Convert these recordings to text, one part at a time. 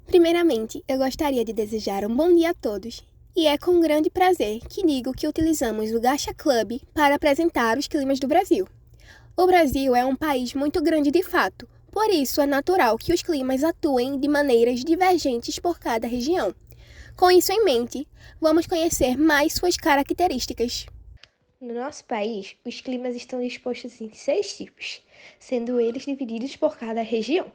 Primeiramente, eu gostaria de desejar um bom dia a todos. E é com grande prazer que digo que utilizamos o Gacha Club para apresentar os climas do Brasil. O Brasil é um país muito grande de fato, por isso é natural que os climas atuem de maneiras divergentes por cada região. Com isso em mente, vamos conhecer mais suas características. No nosso país, os climas estão dispostos em 6 tipos, sendo eles divididos por cada região.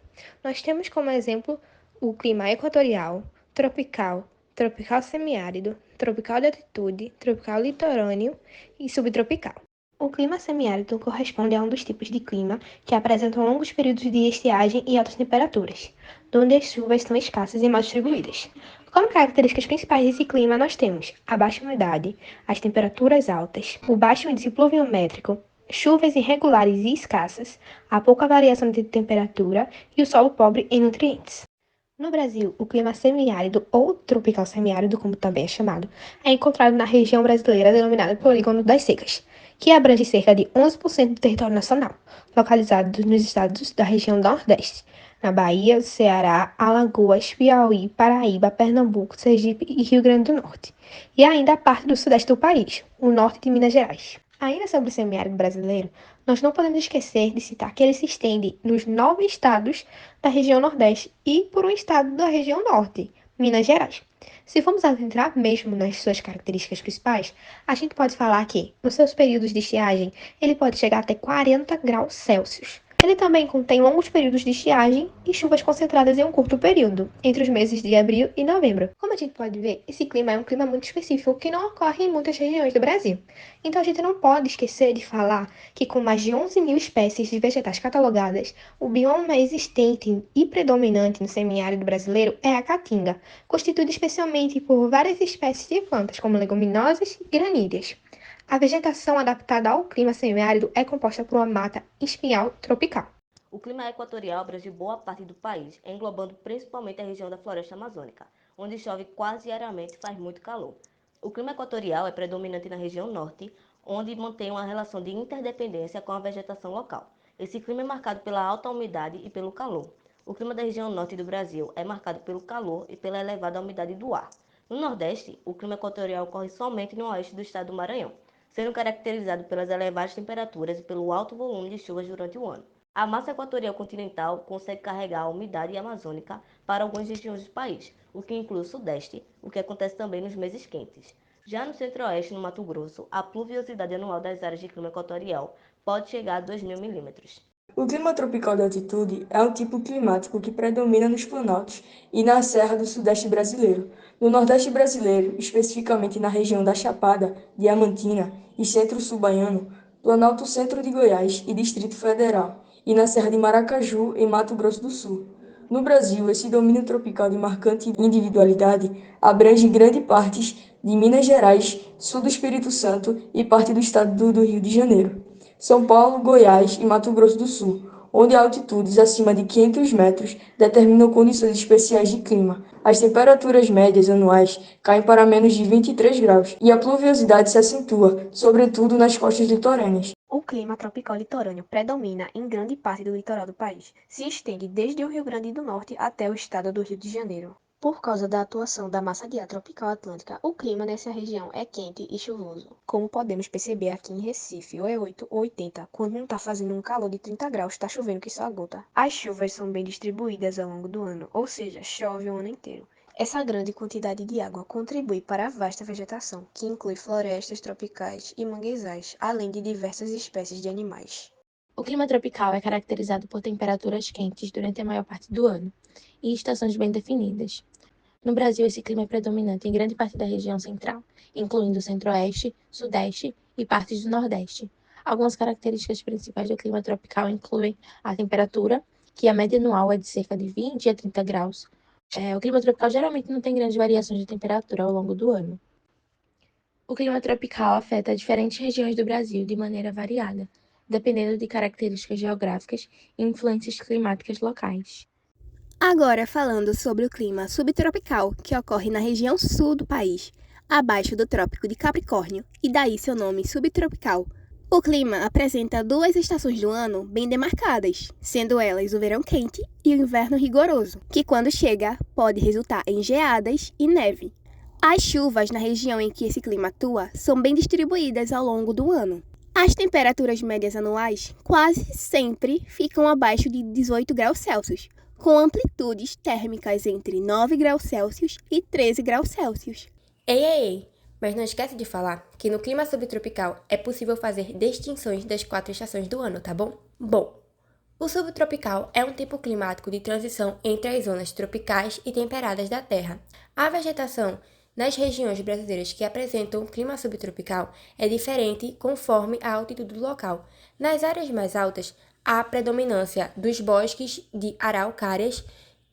Nós temos como exemplo o clima equatorial, tropical, tropical semiárido, tropical de altitude, tropical litorâneo e subtropical. O clima semiárido corresponde a um dos tipos de clima que apresentam longos períodos de estiagem e altas temperaturas, onde as chuvas são escassas e mal distribuídas. Como características principais desse clima, nós temos a baixa umidade, as temperaturas altas, o baixo índice pluviométrico, chuvas irregulares e escassas, a pouca variação de temperatura e o solo pobre em nutrientes. No Brasil, o clima semiárido ou tropical semiárido, como também é chamado, é encontrado na região brasileira denominada Polígono das Secas, que abrange cerca de 11% do território nacional, localizado nos estados da região Nordeste, na Bahia, Ceará, Alagoas, Piauí, Paraíba, Pernambuco, Sergipe e Rio Grande do Norte, e ainda a parte do sudeste do país, o norte de Minas Gerais. Ainda sobre o semiárido brasileiro, nós não podemos esquecer de citar que ele se estende nos 9 estados da região Nordeste e por um estado da região Norte, Minas Gerais. Se formos adentrar mesmo nas suas características principais, a gente pode falar que, nos seus períodos de estiagem, ele pode chegar até 40 graus Celsius. Ele também contém longos períodos de estiagem e chuvas concentradas em um curto período, entre os meses de abril e novembro. Como a gente pode ver, esse clima é um clima muito específico que não ocorre em muitas regiões do Brasil. Então a gente não pode esquecer de falar que com mais de 11 mil espécies de vegetais catalogadas, o bioma existente e predominante no semiárido brasileiro é a caatinga, constituído especialmente por várias espécies de plantas, como leguminosas e gramíneas. A vegetação adaptada ao clima semiárido é composta por uma mata espinhal tropical. O clima equatorial abrange boa parte do país, englobando principalmente a região da floresta amazônica, onde chove quase diariamente e faz muito calor. O clima equatorial é predominante na região norte, onde mantém uma relação de interdependência com a vegetação local. Esse clima é marcado pela alta umidade e pelo calor. O clima da região norte do Brasil é marcado pelo calor e pela elevada umidade do ar. No Nordeste, o clima equatorial ocorre somente no oeste do estado do Maranhão, sendo caracterizado pelas elevadas temperaturas e pelo alto volume de chuvas durante o ano. A massa equatorial continental consegue carregar a umidade amazônica para algumas regiões do país, o que inclui o Sudeste, o que acontece também nos meses quentes. Já no Centro-Oeste, no Mato Grosso, a pluviosidade anual das áreas de clima equatorial pode chegar a 2.000 milímetros. O clima tropical de altitude é um tipo climático que predomina nos planaltos e na serra do sudeste brasileiro. No nordeste brasileiro, especificamente na região da Chapada, Diamantina e Centro-Sul baiano, Planalto Centro de Goiás e Distrito Federal, e na Serra de Maracaju, em Mato Grosso do Sul. No Brasil, esse domínio tropical de marcante individualidade abrange grande partes de Minas Gerais, sul do Espírito Santo e parte do estado do Rio de Janeiro. São Paulo, Goiás e Mato Grosso do Sul, onde altitudes acima de 500 metros determinam condições especiais de clima. As temperaturas médias anuais caem para menos de 23 graus e a pluviosidade se acentua, sobretudo nas costas litorâneas. O clima tropical litorâneo predomina em grande parte do litoral do país. Se estende desde o Rio Grande do Norte até o estado do Rio de Janeiro. Por causa da atuação da massa de ar tropical atlântica, o clima nessa região é quente e chuvoso. Como podemos perceber aqui em Recife, ou é 8 ou 80, quando não está fazendo um calor de 30 graus, está chovendo que só gota. As chuvas são bem distribuídas ao longo do ano, ou seja, chove o ano inteiro. Essa grande quantidade de água contribui para a vasta vegetação, que inclui florestas tropicais e manguezais, além de diversas espécies de animais. O clima tropical é caracterizado por temperaturas quentes durante a maior parte do ano e estações bem definidas. No Brasil, esse clima é predominante em grande parte da região central, incluindo o centro-oeste, sudeste e partes do nordeste. Algumas características principais do clima tropical incluem a temperatura, que a média anual é de cerca de 20 a 30 graus. O clima tropical geralmente não tem grandes variações de temperatura ao longo do ano. O clima tropical afeta diferentes regiões do Brasil de maneira variada, dependendo de características geográficas e influências climáticas locais. Agora falando sobre o clima subtropical, que ocorre na região sul do país, abaixo do Trópico de Capricórnio, e daí seu nome subtropical. O clima apresenta duas estações do ano bem demarcadas, sendo elas o verão quente e o inverno rigoroso, que quando chega pode resultar em geadas e neve. As chuvas na região em que esse clima atua são bem distribuídas ao longo do ano. As temperaturas médias anuais quase sempre ficam abaixo de 18 graus Celsius, com amplitudes térmicas entre 9 graus Celsius e 13 graus Celsius. Ei! Mas não esquece de falar que no clima subtropical é possível fazer distinções das 4 estações do ano, tá bom? Bom, o subtropical é um tipo climático de transição entre as zonas tropicais e temperadas da Terra. A vegetação nas regiões brasileiras que apresentam clima subtropical é diferente conforme a altitude do local. Nas áreas mais altas, há predominância dos bosques de araucárias.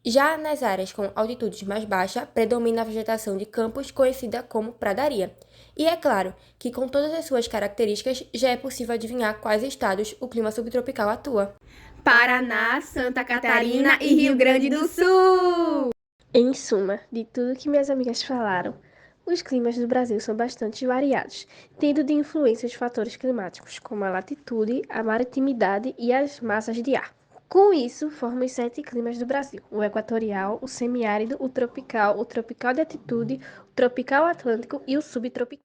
Já nas áreas com altitudes mais baixas, predomina a vegetação de campos conhecida como pradaria. E é claro que com todas as suas características, já é possível adivinhar quais estados o clima subtropical atua. Paraná, Santa Catarina e Rio Grande do Sul! Em suma, de tudo que minhas amigas falaram, os climas do Brasil são bastante variados, tendo de influência os fatores climáticos, como a latitude, a maritimidade e as massas de ar. Com isso, formam os 7 climas do Brasil: o equatorial, o semiárido, o tropical de altitude, o tropical atlântico e o subtropical.